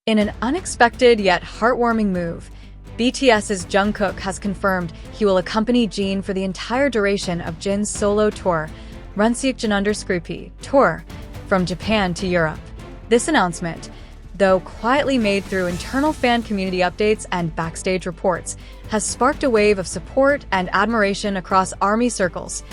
In an unexpected yet heartwarming move, BTS's Jungkook has confirmed he will accompany Jin for the entire duration of Jin's solo tour, Jin Seokjin tour, from Japan to Europe. This announcement, though quietly made through internal fan community updates and backstage reports, has sparked a wave of support and admiration across ARMY circles.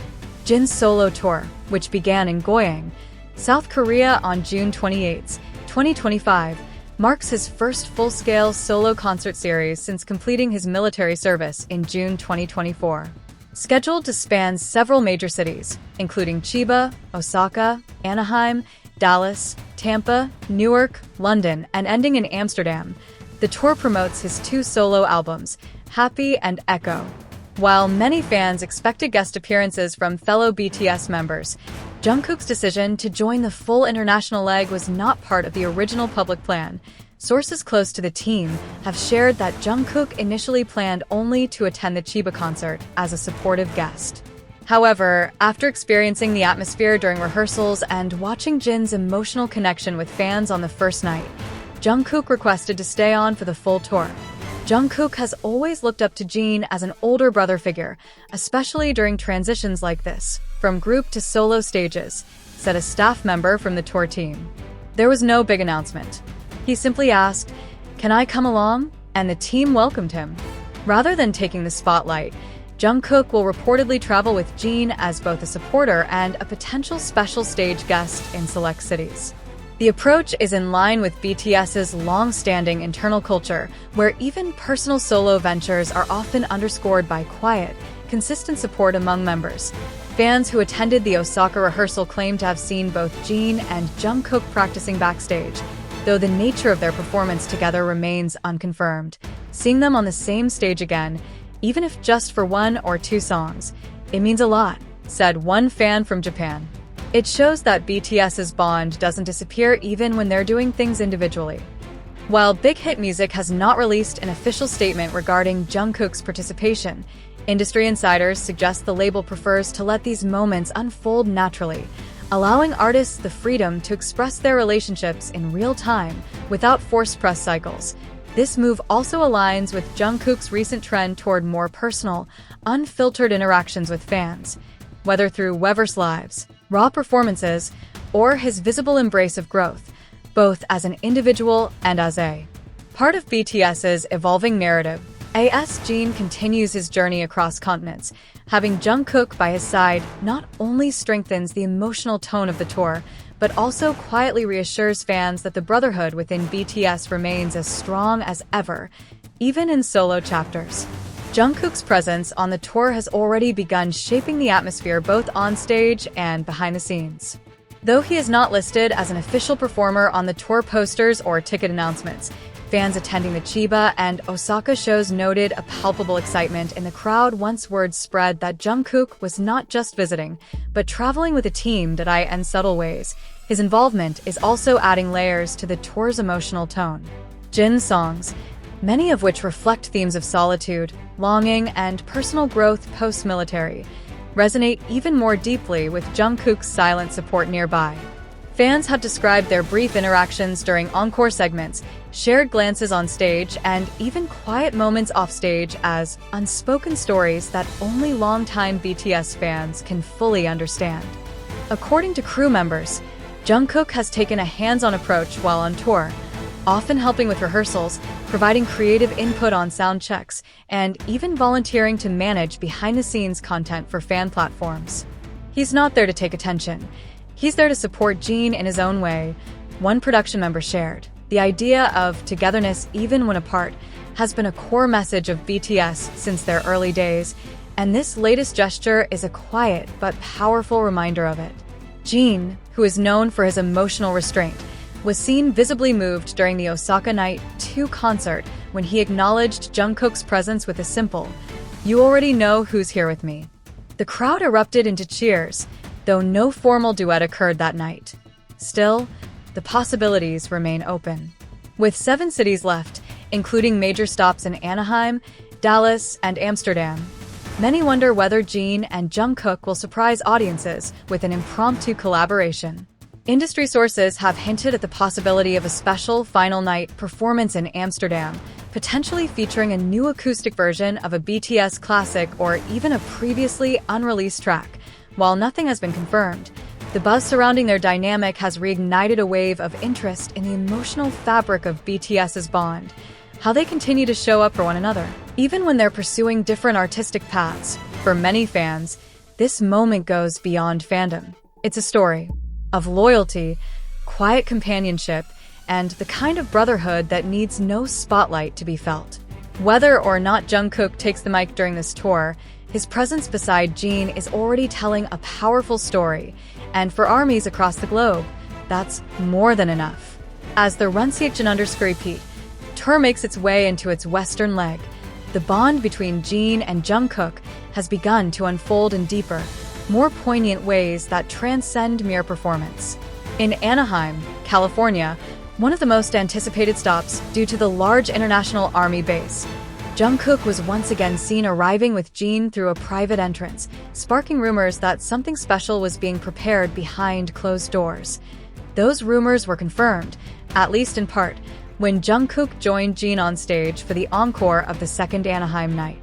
Jin's solo tour, which began in Goyang, South Korea on June 28, 2025, marks his first full-scale solo concert series since completing his military service in June 2024. Scheduled to span several major cities, including Chiba, Osaka, Anaheim, Dallas, Tampa, Newark, London, and ending in Amsterdam, the tour promotes his two solo albums, Happy and Echo. While many fans expected guest appearances from fellow BTS members, Jungkook's decision to join the full international leg was not part of the original public plan. Sources close to the team have shared that Jungkook initially planned only to attend the Chiba concert as a supportive guest. However, after experiencing the atmosphere during rehearsals and watching Jin's emotional connection with fans on the first night, Jungkook requested to stay on for the full tour. Jungkook has always looked up to Jin as an older brother figure, especially during transitions like this, from group to solo stages, said a staff member from the tour team. There was no big announcement. He simply asked, "Can I come along?" and the team welcomed him. Rather than taking the spotlight, Jungkook will reportedly travel with Jin as both a supporter and a potential special stage guest in select cities. The approach is in line with BTS's long-standing internal culture, where even personal solo ventures are often underscored by quiet, consistent support among members. Fans who attended the Osaka rehearsal claim to have seen both Jin and Jungkook practicing backstage, though the nature of their performance together remains unconfirmed. Seeing them on the same stage again, even if just for one or two songs, it means a lot, said one fan from Japan. It shows that BTS's bond doesn't disappear even when they're doing things individually. While Big Hit Music has not released an official statement regarding Jungkook's participation, industry insiders suggest the label prefers to let these moments unfold naturally, allowing artists the freedom to express their relationships in real time without forced press cycles. This move also aligns with Jungkook's recent trend toward more personal, unfiltered interactions with fans, whether through Weverse Lives, raw performances, or his visible embrace of growth, both as an individual and as a part of BTS's evolving narrative. BTS Jin continues his journey across continents. Having Jungkook by his side not only strengthens the emotional tone of the tour, but also quietly reassures fans that the brotherhood within BTS remains as strong as ever, even in solo chapters. Jungkook's presence on the tour has already begun shaping the atmosphere both on stage and behind the scenes. Though he is not listed as an official performer on the tour posters or ticket announcements, fans attending the Chiba and Osaka shows noted a palpable excitement in the crowd once word spread that Jungkook was not just visiting, but traveling with a team that in subtle ways. His involvement is also adding layers to the tour's emotional tone. Jin's songs, many of which reflect themes of solitude, longing, and personal growth post-military, resonate even more deeply with Jungkook's silent support nearby. Fans have described their brief interactions during encore segments, shared glances on stage, and even quiet moments offstage as unspoken stories that only longtime BTS fans can fully understand. According to crew members, Jungkook has taken a hands-on approach while on tour, often helping with rehearsals, providing creative input on sound checks, and even volunteering to manage behind-the-scenes content for fan platforms. He's not there to take attention. He's there to support Jin in his own way, one production member shared. The idea of togetherness even when apart has been a core message of BTS since their early days, and this latest gesture is a quiet but powerful reminder of it. Jin, who is known for his emotional restraint, was seen visibly moved during the Osaka Night 2 concert when he acknowledged Jungkook's presence with a simple, "You already know who's here with me." The crowd erupted into cheers, though no formal duet occurred that night. Still, the possibilities remain open. With 7 cities left, including major stops in Anaheim, Dallas, and Amsterdam, many wonder whether Jin and Jungkook will surprise audiences with an impromptu collaboration. Industry sources have hinted at the possibility of a special final night performance in Amsterdam, potentially featuring a new acoustic version of a BTS classic or even a previously unreleased track. While nothing has been confirmed, the buzz surrounding their dynamic has reignited a wave of interest in the emotional fabric of BTS's bond, how they continue to show up for one another, even when they're pursuing different artistic paths. For many fans, this moment goes beyond fandom. It's a story of loyalty, quiet companionship, and the kind of brotherhood that needs no spotlight to be felt. Whether or not Jungkook takes the mic during this tour, his presence beside Jin is already telling a powerful story, and for armies across the globe, that's more than enough. As the Jin tour makes its way into its western leg, the bond between Jin and Jungkook has begun to unfold in deeper, more poignant ways that transcend mere performance. In Anaheim, California, one of the most anticipated stops due to the large international army base, Jungkook was once again seen arriving with Jin through a private entrance, sparking rumors that something special was being prepared behind closed doors. Those rumors were confirmed, at least in part, when Jungkook joined Jin on stage for the encore of the second Anaheim night.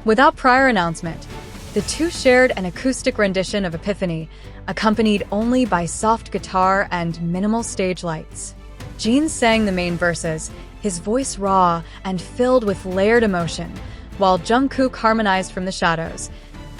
Without prior announcement, the two shared an acoustic rendition of Epiphany, accompanied only by soft guitar and minimal stage lights. Jin sang the main verses, his voice raw and filled with layered emotion, while Jungkook harmonized from the shadows,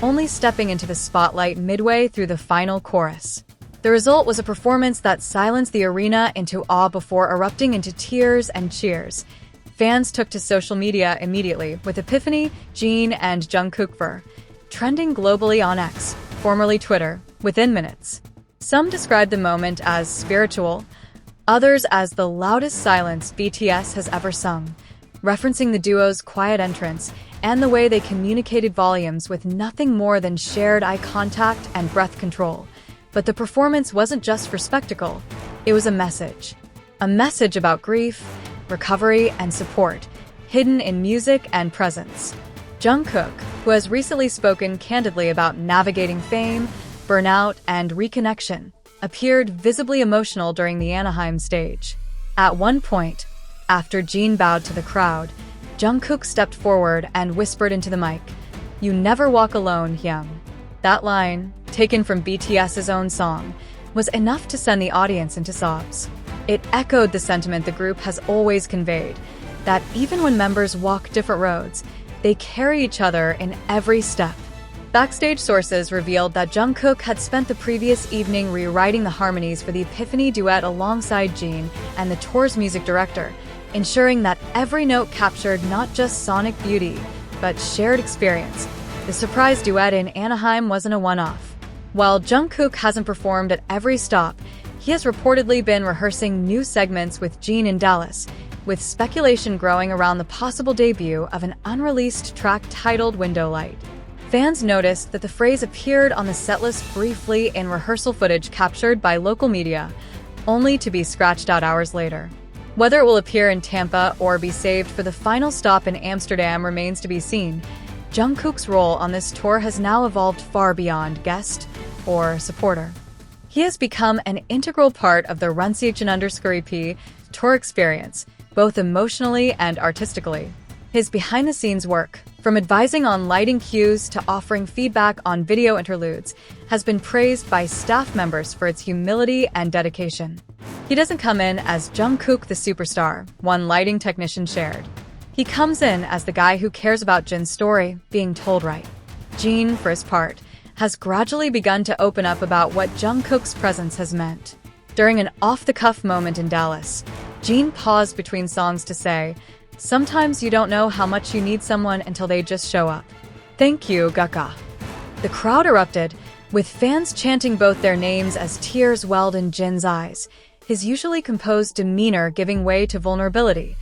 only stepping into the spotlight midway through the final chorus. The result was a performance that silenced the arena into awe before erupting into tears and cheers. Fans took to social media immediately, with Epiphany, Jin, and Jungkook trending globally on X, formerly Twitter, within minutes. Some described the moment as spiritual, others as the loudest silence BTS has ever sung, referencing the duo's quiet entrance and the way they communicated volumes with nothing more than shared eye contact and breath control. But the performance wasn't just for spectacle, it was a message. A message about grief, recovery, and support, hidden in music and presence. Jungkook, who has recently spoken candidly about navigating fame, burnout, and reconnection, appeared visibly emotional during the Anaheim stage. At one point, after Jin bowed to the crowd, Jungkook stepped forward and whispered into the mic, "You never walk alone, Hyung." That line, taken from BTS's own song, was enough to send the audience into sobs. It echoed the sentiment the group has always conveyed, that even when members walk different roads, they carry each other in every step. Backstage sources revealed that Jungkook had spent the previous evening rewriting the harmonies for the Epiphany duet alongside Jin and the tour's music director, ensuring that every note captured not just sonic beauty, but shared experience. The surprise duet in Anaheim wasn't a one-off. While Jungkook hasn't performed at every stop, he has reportedly been rehearsing new segments with Jin in Dallas, with speculation growing around the possible debut of an unreleased track titled Window Light. Fans noticed that the phrase appeared on the setlist briefly in rehearsal footage captured by local media, only to be scratched out hours later. Whether it will appear in Tampa or be saved for the final stop in Amsterdam remains to be seen. Jungkook's role on this tour has now evolved far beyond guest or supporter. He has become an integral part of the Jin tour experience, both emotionally and artistically. His behind-the-scenes work, from advising on lighting cues to offering feedback on video interludes, has been praised by staff members for its humility and dedication. He doesn't come in as Jungkook the superstar, one lighting technician shared. He comes in as the guy who cares about Jin's story being told right. Jin, for his part, has gradually begun to open up about what Jungkook's presence has meant. During an off-the-cuff moment in Dallas, Jin paused between songs to say, "Sometimes you don't know how much you need someone until they just show up. Thank you, Gakka." The crowd erupted, with fans chanting both their names as tears welled in Jin's eyes, his usually composed demeanor giving way to vulnerability.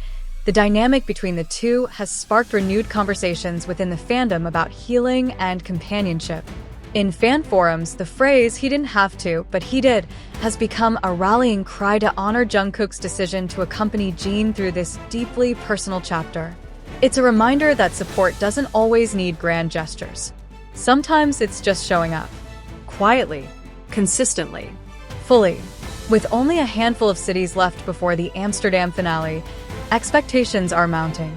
The dynamic between the two has sparked renewed conversations within the fandom about healing and companionship. In fan forums, the phrase "he didn't have to, but he did" has become a rallying cry to honor Jungkook's decision to accompany Jin through this deeply personal chapter. It's a reminder that support doesn't always need grand gestures. Sometimes it's just showing up. Quietly, consistently, fully. With only a handful of cities left before the Amsterdam finale, expectations are mounting.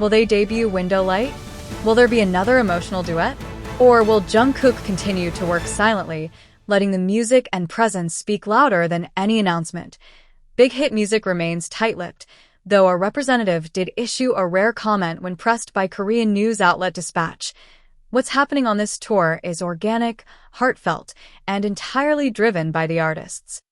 Will they debut Window Light? Will there be another emotional duet? Or will Jungkook continue to work silently, letting the music and presence speak louder than any announcement? Big Hit Music remains tight-lipped, though a representative did issue a rare comment when pressed by Korean news outlet Dispatch. What's happening on this tour is organic, heartfelt, and entirely driven by the artists.